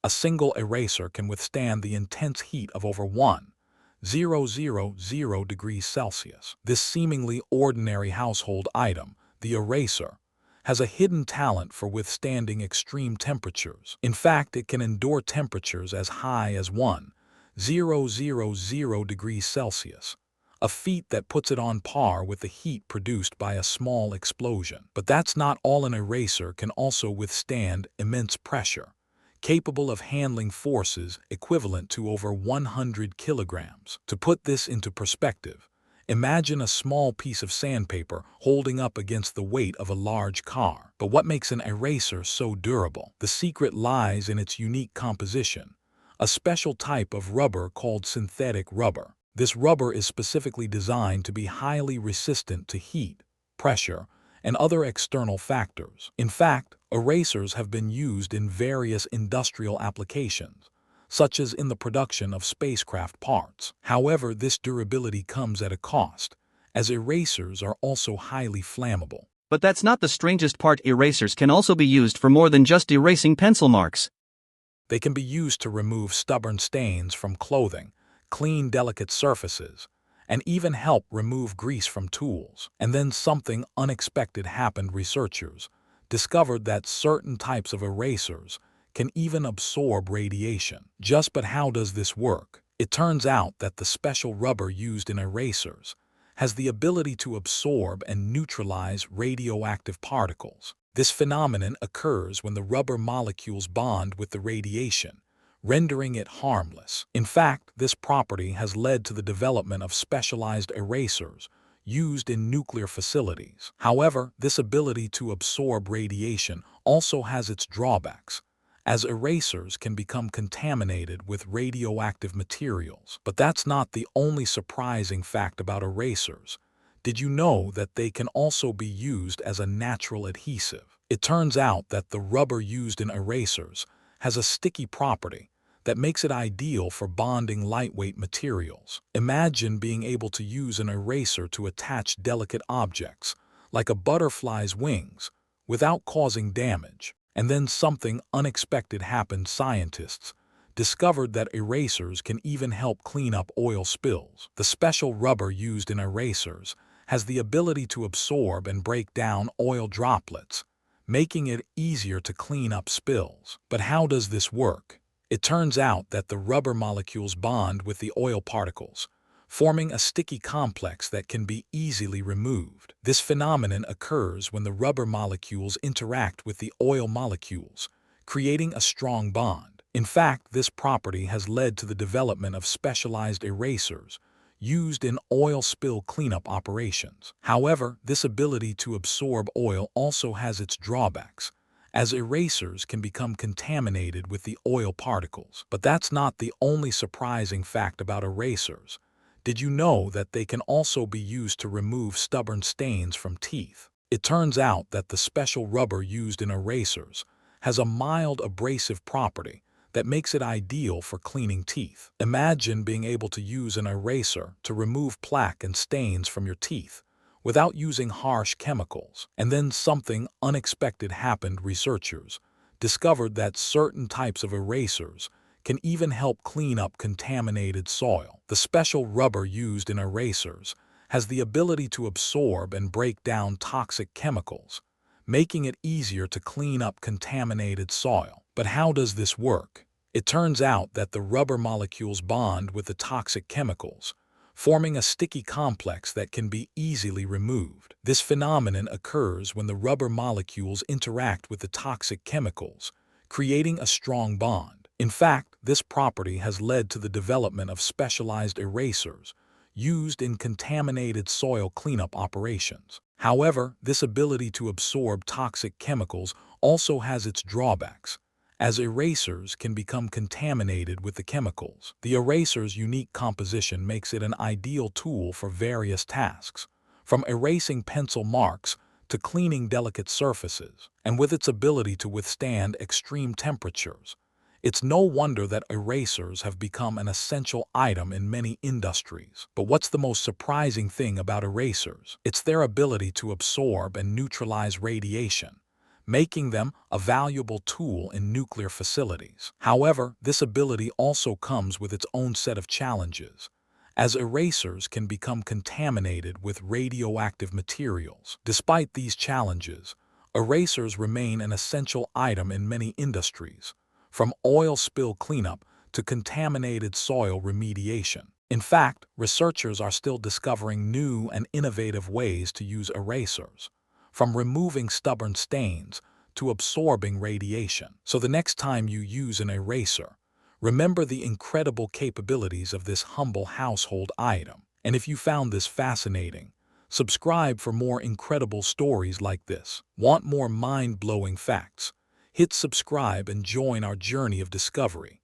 A single eraser can withstand the intense heat of over 1,000 degrees Celsius. This seemingly ordinary household item, the eraser, has a hidden talent for withstanding extreme temperatures. In fact, it can endure temperatures as high as 1,000 degrees Celsius, a feat that puts it on par with the heat produced by a small explosion. But that's not all. An eraser can also withstand immense pressure, capable of handling forces equivalent to over 100 kilograms. To put this into perspective, imagine a small piece of sandpaper holding up against the weight of a large car. But what makes an eraser so durable? The secret lies in its unique composition, a special type of rubber called synthetic rubber. This rubber is specifically designed to be highly resistant to heat, pressure, and other external factors. In fact, erasers have been used in various industrial applications, such as in the production of spacecraft parts. However, this durability comes at a cost, as erasers are also highly flammable. But that's not the strangest part. Erasers can also be used for more than just erasing pencil marks. They can be used to remove stubborn stains from clothing, clean delicate surfaces, and even help remove grease from tools. And then something unexpected happened. Researchers discovered that certain types of erasers can even absorb radiation. But how does this work? It turns out that the special rubber used in erasers has the ability to absorb and neutralize radioactive particles. This phenomenon occurs when the rubber molecules bond with the radiation, rendering it harmless. In fact, this property has led to the development of specialized erasers used in nuclear facilities. However, this ability to absorb radiation also has its drawbacks, as erasers can become contaminated with radioactive materials. But that's not the only surprising fact about erasers. Did you know that they can also be used as a natural adhesive? It turns out that the rubber used in erasers has a sticky property that makes it ideal for bonding lightweight materials. Imagine being able to use an eraser to attach delicate objects, like a butterfly's wings, without causing damage. And then something unexpected happened. Scientists discovered that erasers can even help clean up oil spills. The special rubber used in erasers has the ability to absorb and break down oil droplets, making it easier to clean up spills. But how does this work? It turns out that the rubber molecules bond with the oil particles, forming a sticky complex that can be easily removed. This phenomenon occurs when the rubber molecules interact with the oil molecules, creating a strong bond. In fact, this property has led to the development of specialized erasers used in oil spill cleanup operations. However, this ability to absorb oil also has its drawbacks, as erasers can become contaminated with the oil particles. But that's not the only surprising fact about erasers. Did you know that they can also be used to remove stubborn stains from teeth? It turns out that the special rubber used in erasers has a mild abrasive property that makes it ideal for cleaning teeth. Imagine being able to use an eraser to remove plaque and stains from your teeth without using harsh chemicals. And then something unexpected happened. Researchers discovered that certain types of erasers can even help clean up contaminated soil. The special rubber used in erasers has the ability to absorb and break down toxic chemicals, making it easier to clean up contaminated soil. But how does this work? It turns out that the rubber molecules bond with the toxic chemicals, forming a sticky complex that can be easily removed. This phenomenon occurs when the rubber molecules interact with the toxic chemicals, creating a strong bond. In fact, this property has led to the development of specialized erasers used in contaminated soil cleanup operations. However, this ability to absorb toxic chemicals also has its drawbacks, as erasers can become contaminated with the chemicals. The eraser's unique composition makes it an ideal tool for various tasks, from erasing pencil marks to cleaning delicate surfaces. And with its ability to withstand extreme temperatures, it's no wonder that erasers have become an essential item in many industries. But what's the most surprising thing about erasers? It's their ability to absorb and neutralize radiation, making them a valuable tool in nuclear facilities. However, this ability also comes with its own set of challenges, as erasers can become contaminated with radioactive materials. Despite these challenges, erasers remain an essential item in many industries, from oil spill cleanup to contaminated soil remediation. In fact, researchers are still discovering new and innovative ways to use erasers, from removing stubborn stains to absorbing radiation. So the next time you use an eraser, remember the incredible capabilities of this humble household item. And if you found this fascinating, subscribe for more incredible stories like this. Want more mind-blowing facts? Hit subscribe and join our journey of discovery.